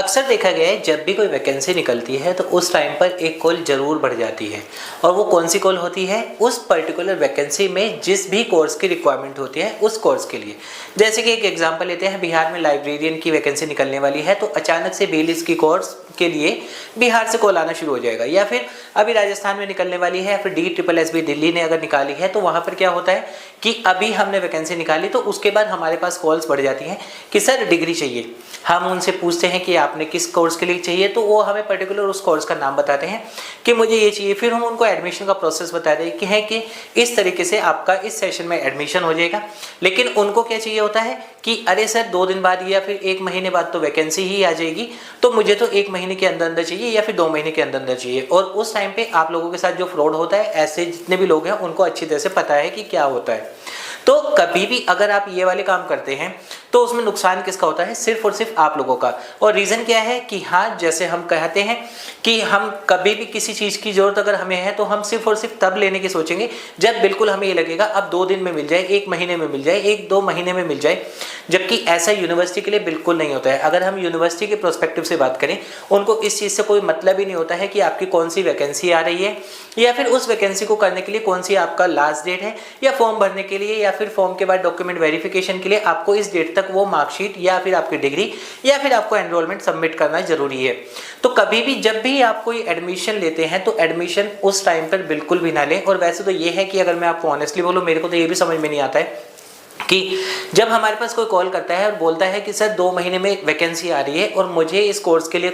अक्सर देखा गया है जब भी कोई वैकेंसी निकलती है तो उस टाइम पर एक कॉल जरूर बढ़ जाती है। और वो कौन सी कॉल होती है? उस पर्टिकुलर वैकेंसी में जिस भी कोर्स की रिक्वायरमेंट होती है उस कोर्स के लिए। जैसे कि एक एग्जांपल लेते हैं, बिहार में लाइब्रेरियन की वैकेंसी निकलने वाली है तो अचानक से बेलिस की कोर्स के लिए बिहार से कॉल आना शुरू हो जाएगा। या फिर अभी राजस्थान में निकलने वाली है या फिर DSSB दिल्ली ने अगर निकाली है तो वहाँ पर क्या होता है कि अभी हमने वैकेंसी निकाली तो उसके बाद हमारे पास कॉल्स बढ़ जाती हैं कि सर डिग्री चाहिए। हम उनसे पूछते हैं कि आपने किस कोर्स के लिए चाहिए, तो वो हमें पर्टिकुलर उस कोर्स का नाम बताते हैं कि मुझे ये चाहिए। फिर हम उनको एडमिशन का प्रोसेस बताते हैं कि है कि इस तरीके से आपका इस सेशन में एडमिशन हो जाएगा। लेकिन उनको क्या चाहिए होता है कि अरे सर 2 दिन बाद या फिर 1 महीने बाद तो वैकेंसी ही आ जाएगी, तो मुझे तो 1 महीने के अंदर अंदर चाहिए या फिर 2 महीने के अंदर अंदर चाहिए। और उस टाइम पे आप लोगों के साथ जो फ्रॉड होता है, ऐसे जितने भी लोग हैं उनको अच्छी तरह से पता है कि क्या होता है। तो कभी भी अगर आप ये वाले काम करते हैं तो उसमें नुकसान किसका होता है? सिर्फ और सिर्फ आप लोगों का। और रीज़न क्या है कि हाँ, जैसे हम कहते हैं कि हम कभी भी किसी चीज़ की ज़रूरत अगर हमें है तो हम सिर्फ और सिर्फ तब लेने की सोचेंगे जब बिल्कुल हमें ये लगेगा अब 2 दिन में मिल जाए, 1 महीने में मिल जाए, 1-2 महीने में मिल जाए। जबकि ऐसा यूनिवर्सिटी के लिए बिल्कुल नहीं होता है। अगर हम यूनिवर्सिटी के प्रोस्पेक्टिव से बात करें, उनको इस चीज़ से कोई मतलब ही नहीं होता है कि आपकी कौन सी वैकेंसी आ रही है या फिर उस वैकेंसी को करने के लिए कौन सी आपका लास्ट डेट है, या फॉर्म भरने के लिए या फिर फॉर्म के बाद डॉक्यूमेंट वेरिफिकेशन के लिए आपको इस डेट तक वो मार्कशीट या फिर आपकी डिग्री या फिर आपको एनरोलमेंट सबमिट करना जरूरी है। तो कभी भी जब भी आप कोई एडमिशन लेते हैं तो एडमिशन उस टाइम पर बिल्कुल भी ना लें। और वैसे तो ये है कि अगर मैं आपको ऑनेस्टली बोलूँ, मेरे को तो ये भी समझ में नहीं आता है कि जब हमारे पास कोई कॉल करता है और बोलता है कि सर 2 महीने में वैकेंसी आ रही है और मुझे इस कोर्स के लिए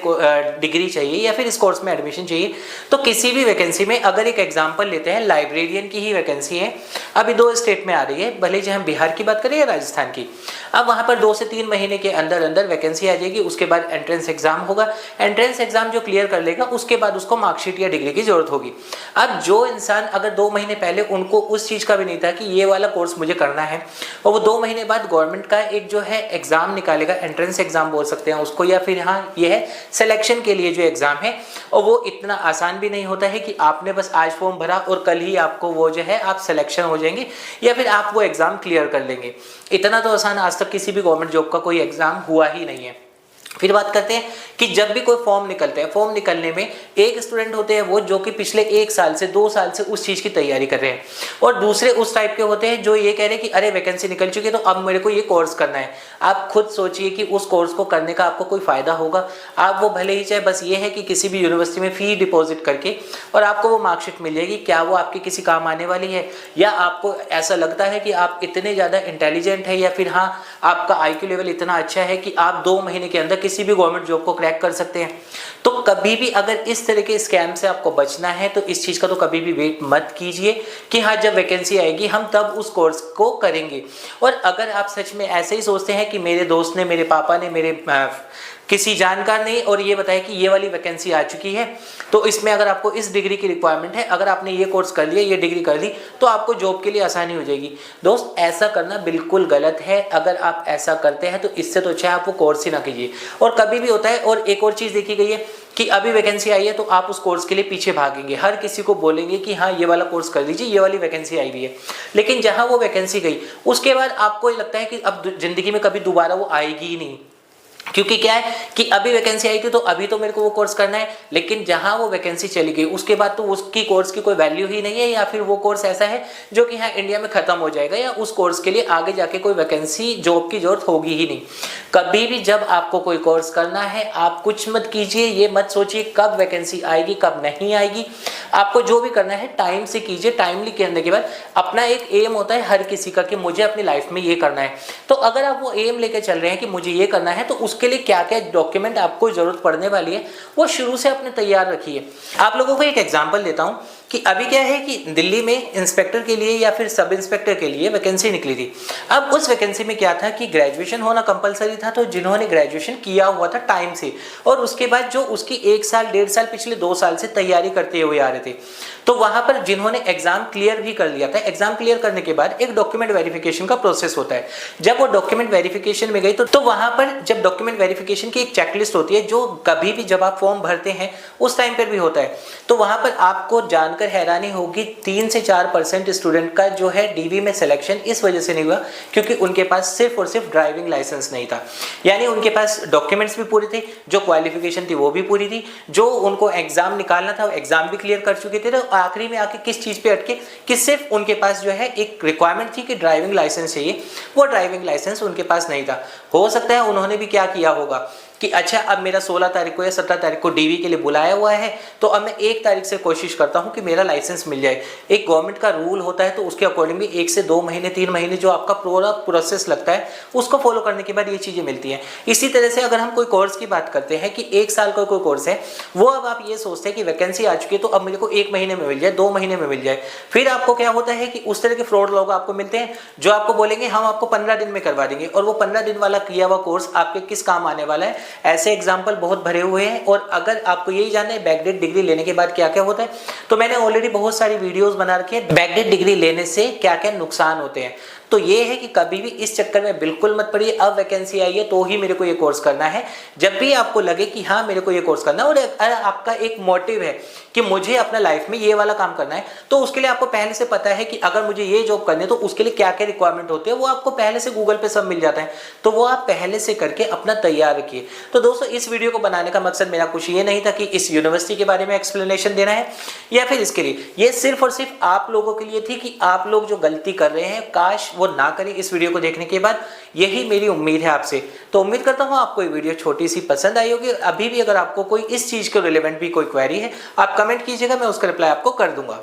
डिग्री चाहिए या फिर इस कोर्स में एडमिशन चाहिए, तो किसी भी वैकेंसी में अगर एक एग्जांपल लेते हैं, लाइब्रेरियन की ही वैकेंसी है, अभी 2 स्टेट में आ रही है, भले ही हम बिहार की बात करें या राजस्थान की। अब वहाँ पर 2 से 3 महीने के अंदर अंदर वैकेंसी आ जाएगी। उसके बाद एंट्रेंस एग्जाम होगा, एंट्रेंस एग्जाम जो क्लियर कर लेगा उसके बाद उसको मार्कशीट या डिग्री की जरूरत होगी। अब जो इंसान अगर 2 महीने पहले उनको उस चीज़ का भी नहीं था कि ये वाला कोर्स मुझे करना है, और वो 2 महीने बाद गवर्नमेंट का एक जो है एग्जाम निकालेगा, एंट्रेंस एग्जाम बोल सकते हैं उसको, या फिर हाँ ये है सिलेक्शन के लिए जो एग्जाम है, और वो इतना आसान भी नहीं होता है कि आपने बस आज फॉर्म भरा और कल ही आपको वो जो है आप सिलेक्शन हो जाएंगे या फिर आप वो एग्जाम क्लियर कर लेंगे। इतना तो आसान आज तक किसी भी गवर्नमेंट जॉब का कोई एग्जाम हुआ ही नहीं है। फिर बात करते हैं कि जब भी कोई फॉर्म निकलते हैं, फॉर्म निकलने में एक स्टूडेंट होते हैं वो जो कि पिछले 1 साल से 2 साल से उस चीज़ की तैयारी कर रहे हैं, और दूसरे उस टाइप के होते हैं जो ये कह रहे हैं कि अरे वैकेंसी निकल चुकी है तो अब मेरे को ये कोर्स करना है। आप खुद सोचिए कि उस कोर्स को करने का आपको कोई फ़ायदा होगा? आप वो भले ही चाहे बस ये है कि किसी भी यूनिवर्सिटी में फ़ी डिपॉजिट करके और आपको वो मार्कशीट मिल जाएगी, क्या वो आपके किसी काम आने वाली है? या आपको ऐसा लगता है कि आप इतने ज़्यादा इंटेलिजेंट है या फिर हाँ आपका IQ लेवल इतना अच्छा है कि आप 2 महीने के अंदर किसी भी गवर्नमेंट जॉब को क्रैक कर सकते हैं? तो कभी भी अगर इस तरह के स्कैम से आपको बचना है तो इस चीज़ का तो कभी भी वेट मत कीजिए कि हाँ जब वैकेंसी आएगी हम तब उस कोर्स को करेंगे। और अगर आप सच में ऐसे ही सोचते हैं कि मेरे दोस्त ने, मेरे पापा ने, मेरे किसी जानकार ने और ये बताया कि ये वाली वैकेंसी आ चुकी है तो इसमें अगर आपको इस डिग्री की रिक्वायरमेंट है, अगर आपने ये कोर्स कर लिया, ये डिग्री कर ली तो आपको जॉब के लिए आसानी हो जाएगी। दोस्त, ऐसा करना बिल्कुल गलत है। अगर आप ऐसा करते हैं तो इससे तो अच्छा आप वो कोर्स ही ना कीजिए। और कभी भी होता है, और एक और चीज़ देखी गई है कि अभी वैकेंसी आई है तो आप उस कोर्स के लिए पीछे भागेंगे, हर किसी को बोलेंगे कि हाँ ये वाला कोर्स कर लीजिए, ये वाली वैकेंसी आई हुई है। लेकिन जहाँ वो वैकेंसी गई उसके बाद आपको ये लगता है कि अब जिंदगी में कभी दोबारा वो आएगी ही नहीं, क्योंकि क्या है कि अभी वैकेंसी आई थी तो अभी तो मेरे को वो कोर्स करना है, लेकिन जहां वो वैकेंसी चली गई उसके बाद तो उसकी कोर्स की कोई वैल्यू ही नहीं है, या फिर वो कोर्स ऐसा है जो कि हाँ इंडिया में खत्म हो जाएगा, या उस कोर्स के लिए आगे जाके कोई वैकेंसी जॉब की जरूरत होगी ही नहीं। कभी भी जब आपको कोई कोर्स करना है आप कुछ मत कीजिए, ये मत सोचिए कब वैकेंसी आएगी कब नहीं आएगी। आपको जो भी करना है टाइम से कीजिए। टाइमली करने के बाद अपना एक एम होता है हर किसी का कि मुझे अपनी लाइफ में ये करना है, तो अगर आप वो एम लेके चल रहे हैं कि मुझे ये करना है तो उसके लिए क्या क्या डॉक्यूमेंट आपको जरूरत पड़ने वाली है वो शुरू से अपने तैयार रखिए। आप लोगों को एक एग्जांपल देता हूं कि अभी क्या है कि दिल्ली में इंस्पेक्टर के लिए या फिर सब इंस्पेक्टर के लिए वैकेंसी निकली थी। अब उस वैकेंसी में क्या था कि ग्रेजुएशन होना कंपलसरी था, तो जिन्होंने ग्रेजुएशन किया हुआ था टाइम से और उसके बाद जो उसकी 1 साल 1.5 साल पिछले 2 साल से तैयारी करते हुए आ रहे थे, तो वहां पर जिन्होंने एग्जाम क्लियर भी कर लिया था, एग्जाम क्लियर करने के बाद एक डॉक्यूमेंट वेरिफिकेशन का प्रोसेस होता है। जब वो डॉक्यूमेंट वेरिफिकेशन में गई तो वहां पर जब डॉक्यूमेंट वेरिफिकेशन की एक चेकलिस्ट होती है जो कभी भी जब आप फॉर्म भरते हैं उस टाइम पर भी होता है, तो वहां पर आपको जान जानकर हैरानी होगी 3 से 4% स्टूडेंट का जो है डीवी में सिलेक्शन इस वजह से नहीं हुआ क्योंकि उनके पास सिर्फ और सिर्फ ड्राइविंग लाइसेंस नहीं था। यानी उनके पास डॉक्यूमेंट्स भी पूरे थे, जो क्वालिफिकेशन थी वो भी पूरी थी, जो उनको एग्जाम निकालना था वो एग्जाम भी क्लियर कर चुके थे। तो आखिरी में आके किस चीज़ पे अटके कि सिर्फ उनके पास जो है एक रिक्वायरमेंट थी कि ड्राइविंग लाइसेंस चाहिए, वो ड्राइविंग लाइसेंस उनके पास नहीं था। हो सकता है उन्होंने भी क्या किया होगा कि अच्छा अब मेरा 16 तारीख को या 17 तारीख को डीवी के लिए बुलाया हुआ है, तो अब मैं 1 तारीख से कोशिश करता हूं कि मेरा लाइसेंस मिल जाए। एक गवर्नमेंट का रूल होता है तो उसके अकॉर्डिंग भी 1 से 2 महीने 3 महीने जो आपका पूरा प्रोसेस लगता है उसको फॉलो करने के बाद ये चीज़ें मिलती हैं। इसी तरह से अगर हम कोई कोर्स की बात करते हैं कि 1 साल का कोई कोर्स है, वो अब आप ये सोचते हैं कि वैकेंसी आ चुकी है तो अब मेरे को 1 महीने में मिल जाए, 2 महीने में मिल जाए। फिर आपको क्या होता है कि उस तरह के फ्रॉड लोग आपको मिलते हैं जो आपको बोलेंगे हम आपको 15 दिन में करवा देंगे, और वो 15 दिन वाला किया हुआ कोर्स आपके किस काम आने वाला है। ऐसे एग्जाम्पल बहुत भरे हुए हैं। और अगर आपको यही जानना है बैकडेट डिग्री लेने के बाद क्या क्या होता है, तो मैंने ऑलरेडी बहुत सारी वीडियोस बना रखी है बैकडेट डिग्री लेने से क्या क्या नुकसान होते हैं। तो ये है कि कभी भी इस चक्कर में बिल्कुल मत पड़िए अब वैकेंसी आई है तो ही मेरे को ये कोर्स करना है। जब भी आपको लगे कि हाँ मेरे को ये कोर्स करना है और आपका एक मोटिव है कि मुझे अपना लाइफ में ये वाला काम करना है, तो उसके लिए आपको पहले से पता है कि अगर मुझे ये जॉब करनी है तो उसके लिए क्या क्या रिक्वायरमेंट होती है, वो आपको पहले से गूगल पे सब मिल जाता है। तो वो आप पहले से करके अपना तैयार रखिए। तो दोस्तों इस वीडियो को बनाने का मकसद मेरा कुछ ये नहीं था कि इस यूनिवर्सिटी के बारे में एक्सप्लेनेशन देना है या फिर इसके लिए, ये सिर्फ और सिर्फ आप लोगों के लिए थी कि आप लोग जो गलती कर रहे हैं काश वो ना करें। इस वीडियो को देखने के बाद यही मेरी उम्मीद है आपसे। तो उम्मीद करता हूं आपको ये वीडियो छोटी सी पसंद आई होगी। अभी भी अगर आपको कोई इस चीज के रिलेवेंट भी कोई क्वेरी है आप कमेंट कीजिएगा, मैं उसका रिप्लाई आपको कर दूंगा।